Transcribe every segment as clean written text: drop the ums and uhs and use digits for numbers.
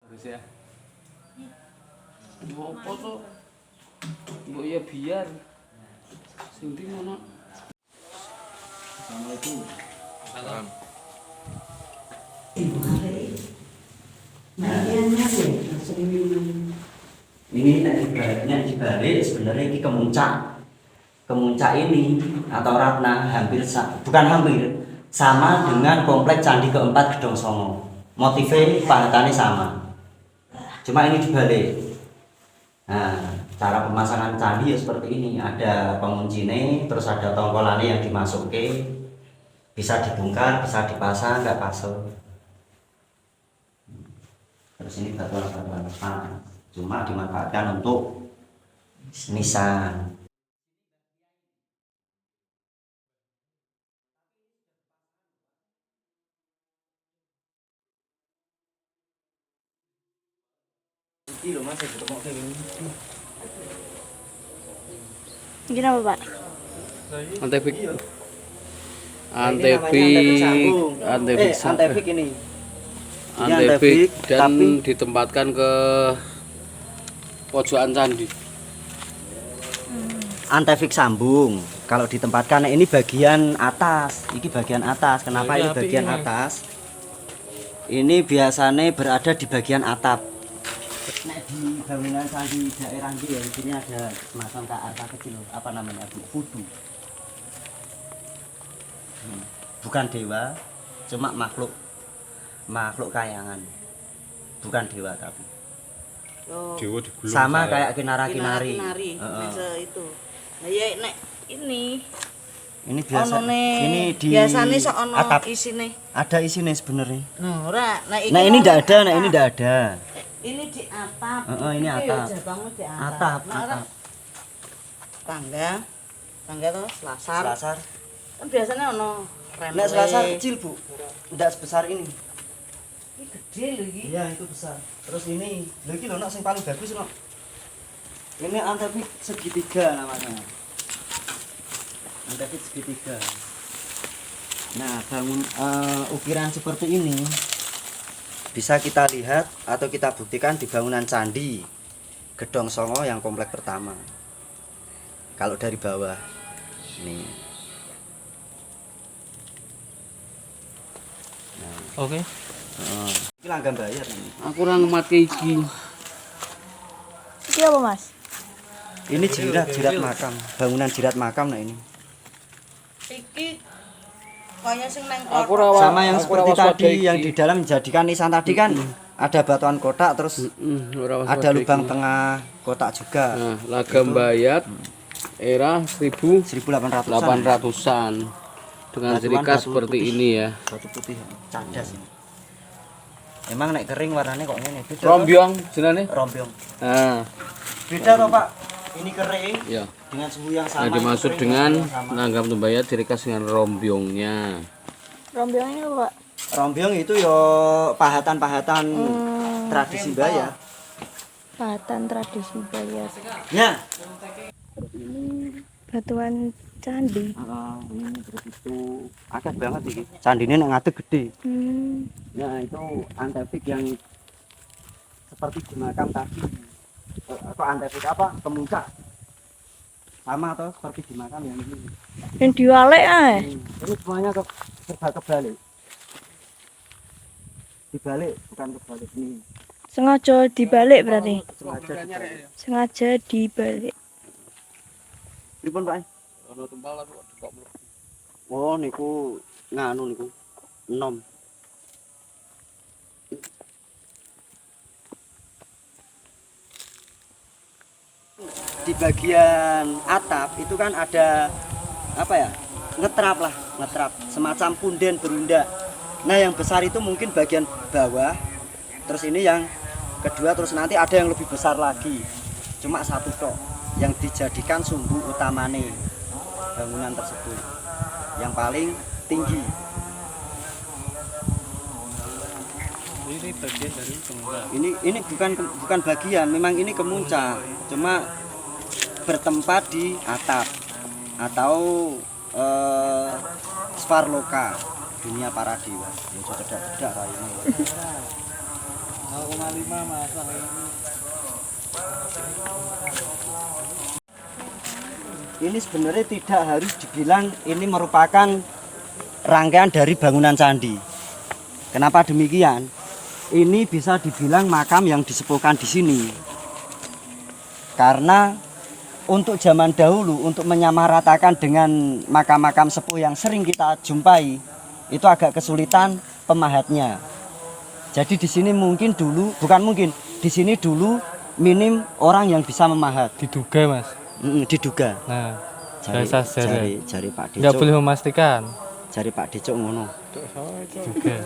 Terus ya. Ngopo to? Mbok ya biar. Sing ndi ngono. Assalamualaikum. Salam. Ini ibaratnya dibalik sebenarnya ini kemuncak. Kemuncak ini atau Ratna bukan hampir sama dengan komplek Candi Keempat Gedong Songo. Motifnya pahatannya sama. Cuma ini dibalik. Nah, cara pemasangan candi ya seperti ini. Ada penguncinya, terus ada tongkolannya yang dimasukin. Bisa dibongkar, bisa dipasang, nggak pasang. Terus ini batuan-batuan panas. Cuma dimanfaatkan untuk nisan. Ini loh Mas, ketemu kayak gini. Ini apa Pak? Antefik. Antefik ini. Antefik dan tapi ditempatkan ke pojokan candi. Antefik sambung. Kalau ditempatkan ini bagian atas. Ini bagian atas. Kenapa ini bagian atas? Ini biasanya berada di bagian atap. Nah, di bangunan candi daerah ini ya, di sini ada semacam arca kecil, apa namanya, Fudu. Bukan dewa, cuma makhluk kayangan, bukan dewa tapi. Dewa digulung Sama kayak kinara-kinari. Itu. Nah, ya nek ini biasa. Ini di biasanya sono atap. isine. Ada isine sebenarnya. Nah, ora, Nah ini tidak ada, nah ini tidak ada. Ini di atap. Ini atap. Jabangmu di Atap. Tangga tuh selasar. Kan biasanya ono rem. Nek selasar kecil Bu, tidak sebesar ini. Ini gede lho iki. Iya itu besar. Terus ini, lagi loh nak yang paling bagus nak. Ini antefik segitiga namanya. Antefik segitiga. Nah ukiran seperti ini bisa kita lihat atau kita buktikan di bangunan candi Gedong Songo yang komplek pertama. Kalau dari bawah, nih. Nah. Oke. Ini langgam bayar ini. Aku ora ngemati iki. Iki apa Mas? Ini jirat makam, bangunan jirat makam nah ini. Iki kaya sing nang Sama yang seperti tadi yang di dalam menjadikan nisan tadi kan ada batuan kotak terus ada lubang tengah kotak juga. Nah, Lagam Bayat era 1800-an dengan ciri khas seperti ini ya. Batu putih cadas ini. Emang nek kering warnanya kok ngene? Rombyong jenenge? Rombyong. Nah, Beda toh Pak. Ini kering ya. dengan suhu yang sama. Nah, dimaksud dengan Lagam Bayat ciri khas dengan rombyongnya. Rombyong ini apa Pak? Rombyong itu yo pahatan-pahatan tradisi Bayat. Pahatan tradisi Bayat. Ya. Ini batuan candi. Ini begitu akeh banget iki. Candine nek ngadeg gede. Nah, itu antefik yang seperti di makam tadi. Atau antefik apa? Kemuncak. Sama atau seperti di makam yang ini. Yang diwalek ae. Ini semuanya serba kebalik. Dibalik, bukan kebalik ini. Sengaja dibalik berarti. Sengaja dibalik. Sengaja dibalik. Pripun Pak? Ono tempal kok. Oh niku nganu niku enom. Di bagian atap itu kan ada apa ya? Ngetrap semacam punden berunda. Nah, yang besar itu mungkin bagian bawah. Terus ini yang kedua, terus nanti ada yang lebih besar lagi. Cuma satu tok yang dijadikan sumbu utamane bangunan tersebut. Yang paling tinggi. Ini bagian dari kemuncak. Ini bukan bagian, memang ini kemuncak. Cuma bertempat di atap atau sparloka. dunia para dewa. Ya cedak-cedak raine. 0,5 Mas ini. Ini sebenarnya tidak harus dibilang ini merupakan rangkaian dari bangunan candi. Kenapa demikian? Ini bisa dibilang makam yang disepuhkan di sini. Karena untuk zaman dahulu, untuk menyamaratakan dengan makam-makam sepuh yang sering kita jumpai, itu agak kesulitan pemahatnya. Jadi di sini mungkin dulu, bukan mungkin, di sini dulu minim orang yang bisa memahat. Diduga Mas. Diduga. Nah, Jari Pak Decuk. nggak boleh memastikan. Jari Pak Decuk ngono. Diduga.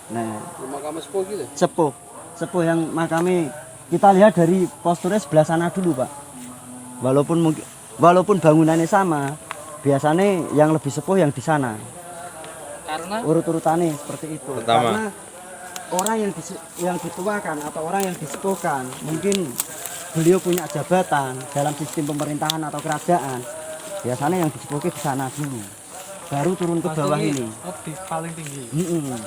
Nah, Makam sepuh gitu. sepuh yang makame kita lihat dari posturnya sebelah sana dulu, Pak. Walaupun bangunannya sama, biasanya yang lebih sepuh yang di sana. Karena Urut-urutannya seperti itu. Pertama. Karena orang yang dituakan atau orang yang disepuhkan, mungkin beliau punya jabatan dalam sistem pemerintahan atau kerajaan. Biasanya yang disepuhkan di sana dulu. Baru turun ke bawah ini. Oh, di paling tinggi. Mm-mm.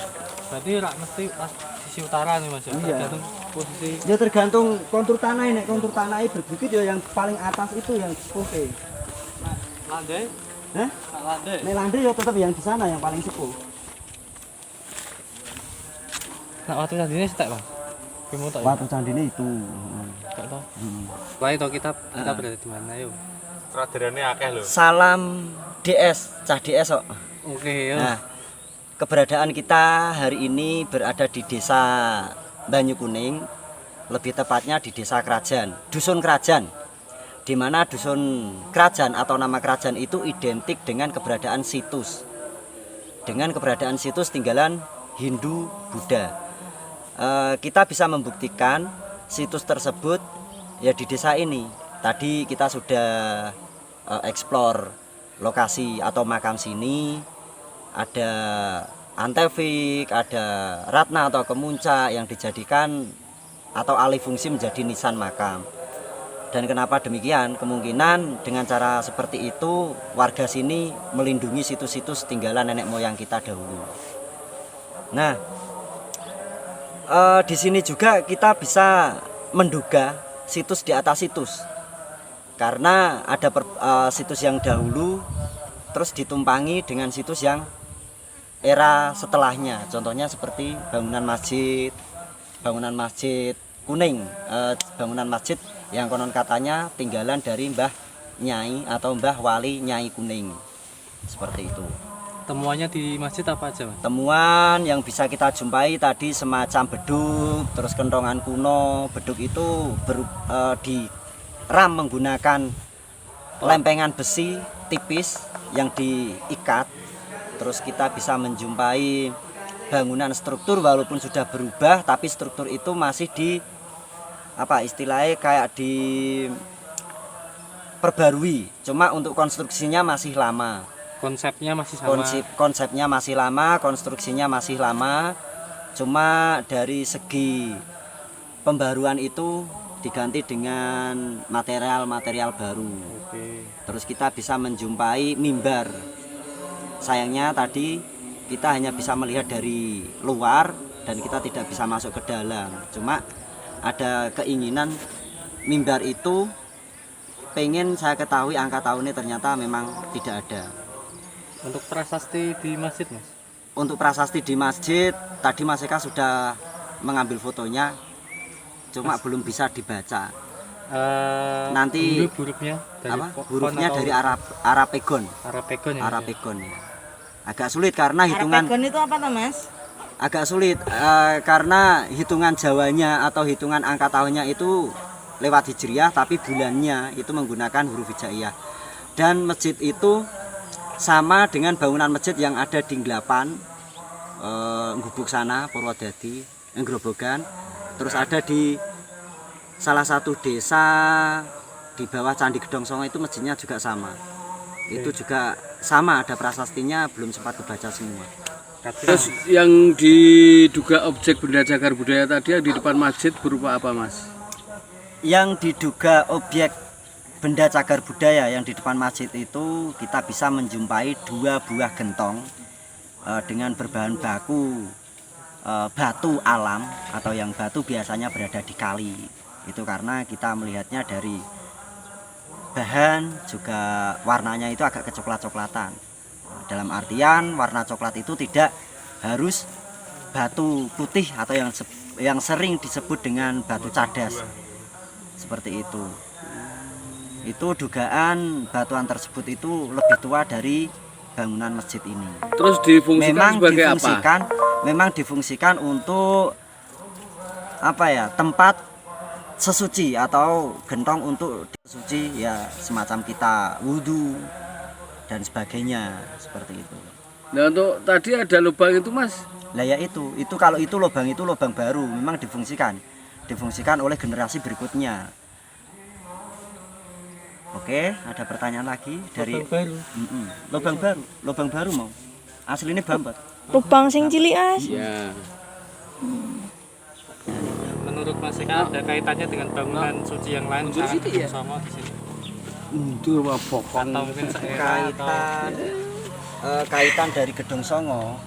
Berarti rak mesti pas sisi utara nih Mas ya. Iya. Tergantung posisi. Ya tergantung kontur tanah ini. Kontur tanah ini berbukit ya yang paling atas itu yang sepuh. Landai? Hah? Landai. Nek landai ya tetap yang di sana yang paling sepuh. Nah, waktu tadinya setek Bang. Kamu tak? Watu candine itu. Tak tahu. Hmm. Wah, itu kita berada di mana yuk? raderane akeh lho. Salam DS, cah DS kok. Oke, ya. Nah, keberadaan kita hari ini berada di desa Banyu Kuning, lebih tepatnya di desa Kerajaan, Dusun Kerajaan, di mana Dusun Kerajaan atau nama kerajaan itu identik dengan keberadaan situs, tinggalan Hindu Buddha. Kita bisa membuktikan situs tersebut ya di desa ini. Tadi kita sudah eksplor lokasi atau makam sini. Ada Antefik, ada Ratna atau Kemunca yang dijadikan atau alih fungsi menjadi nisan makam. Dan kenapa demikian? Kemungkinan dengan cara seperti itu warga sini melindungi situs-situs tinggalan nenek moyang kita dahulu. Nah, di sini juga kita bisa menduga situs di atas situs, karena ada situs yang dahulu terus ditumpangi dengan situs yang era setelahnya. Contohnya seperti bangunan masjid kuning, bangunan masjid yang konon katanya tinggalan dari Mbah Nyai atau Mbah Wali Nyai Kuning, seperti itu. Temuannya di masjid apa aja, Mas? Temuan yang bisa kita jumpai tadi semacam beduk, terus kentongan kuno. Beduk itu diram menggunakan lempengan besi tipis yang diikat. Terus kita bisa menjumpai bangunan struktur walaupun sudah berubah, tapi struktur itu masih di apa istilahnya kayak diperbarui. Cuma untuk konstruksinya masih lama. Konsepnya masih sama. Konsepnya masih lama, konstruksinya masih lama. Cuma dari segi pembaruan itu diganti dengan material-material baru. Oke. Terus kita bisa menjumpai mimbar. Sayangnya tadi kita hanya bisa melihat dari luar dan kita tidak bisa masuk ke dalam. Cuma ada keinginan mimbar itu pengen saya ketahui angka tahunnya, ternyata memang tidak ada. Untuk prasasti di masjid, Mas? Untuk prasasti di masjid tadi Mas Eka sudah mengambil fotonya, cuma belum bisa dibaca. Nanti hurufnya dari hurufnya atau dari Arapegon. Arapegon ya. Arapegon ya. Agak sulit karena hitungan. Arapegon itu apa tuh, Mas? Agak sulit karena hitungan Jawanya atau hitungan angka tahunnya itu lewat Hijriah, tapi bulannya itu menggunakan huruf Hijaiyah. Dan masjid itu sama dengan bangunan masjid yang ada di Nglapan, Gubuk sana, Purwodadi, Grobogan. Terus ada di salah satu desa di bawah Candi Gedong Songo itu masjidnya juga sama. Itu juga sama, ada prasastinya, belum sempat kebaca semua. Terus yang diduga objek benda cagar budaya tadi yang di depan masjid berupa apa, Mas? Yang diduga objek benda cagar budaya yang di depan masjid itu kita bisa menjumpai 2 buah gentong dengan berbahan baku batu alam atau yang batu biasanya berada di kali. Itu karena kita melihatnya dari bahan juga warnanya itu agak kecoklat-coklatan. Dalam artian warna coklat itu tidak harus batu putih atau yang sering disebut dengan batu cadas. Seperti itu. Itu dugaan batuan tersebut itu lebih tua dari bangunan masjid ini. Terus difungsikan sebagai apa? Memang difungsikan untuk apa ya? Tempat sesuci atau gentong untuk sesuci ya, semacam kita wudhu dan sebagainya seperti itu. Nah untuk tadi ada lubang itu Mas. Lah ya itu kalau itu lubang baru, memang difungsikan oleh generasi berikutnya. Oke, ada pertanyaan lagi dari lubang baru mau aslinya bambat. Lubang sing cilik As. Ya. Menurut Mas Eka ada kaitannya dengan bangunan suci yang lain Mundur situ ya? sama di sini. Mundur apa Atau mungkin seera atau Kaitan dari Gedong Songo,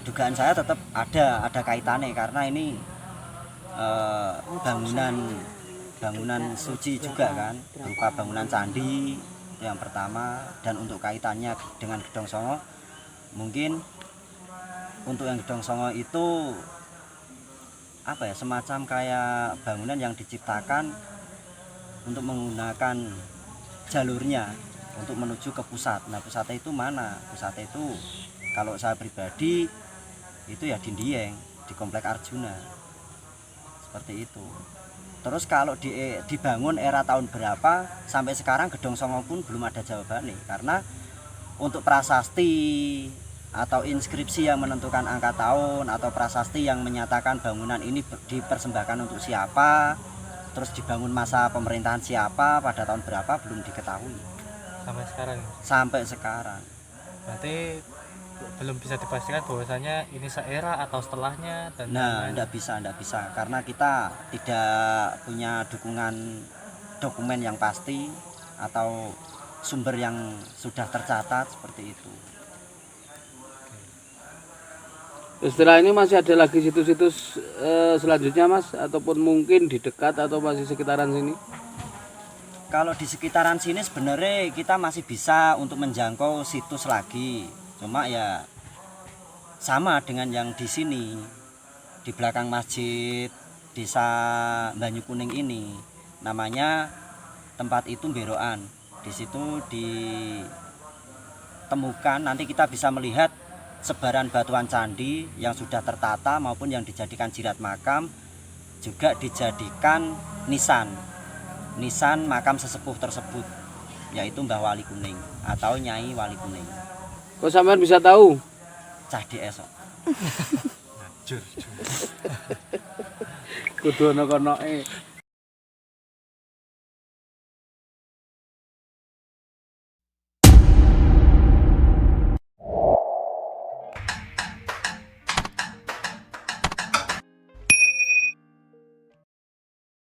dugaan saya tetap ada kaitannya karena ini bangunan suci juga kan, berupa bangunan candi itu yang pertama. Dan untuk kaitannya dengan Gedong Songo, mungkin untuk yang Gedong Songo itu apa ya, semacam kayak bangunan yang diciptakan untuk menggunakan jalurnya untuk menuju ke pusat. Nah pusatnya itu mana? Pusatnya itu kalau saya pribadi itu ya di Dieng, di Komplek Arjuna, seperti itu. Terus kalau dibangun era tahun berapa sampai sekarang Gedong Songo pun belum ada jawabannya, karena untuk prasasti atau inskripsi yang menentukan angka tahun atau prasasti yang menyatakan bangunan ini dipersembahkan untuk siapa, terus dibangun masa pemerintahan siapa, pada tahun berapa, belum diketahui sampai sekarang. Berarti belum bisa dipastikan bahwasanya ini seera atau setelahnya dan Nah, enggak bisa karena kita tidak punya dukungan dokumen yang pasti atau sumber yang sudah tercatat seperti itu. Setelah ini masih ada lagi situs-situs selanjutnya Mas, ataupun mungkin di dekat atau masih sekitaran sini? Kalau di sekitaran sini sebenarnya kita masih bisa untuk menjangkau situs lagi. Cuma ya sama dengan yang di sini, di belakang masjid Desa Banyu Kuning ini. Namanya tempat itu Beroan. Di situ ditemukan, nanti kita bisa melihat sebaran batuan candi yang sudah tertata maupun yang dijadikan jirat makam, juga dijadikan nisan makam sesepuh tersebut, yaitu Mbah Wali Kuning atau Nyai Wali Kuning. Kok sampean bisa tahu? Cah DS kok. Kudu ana konoke.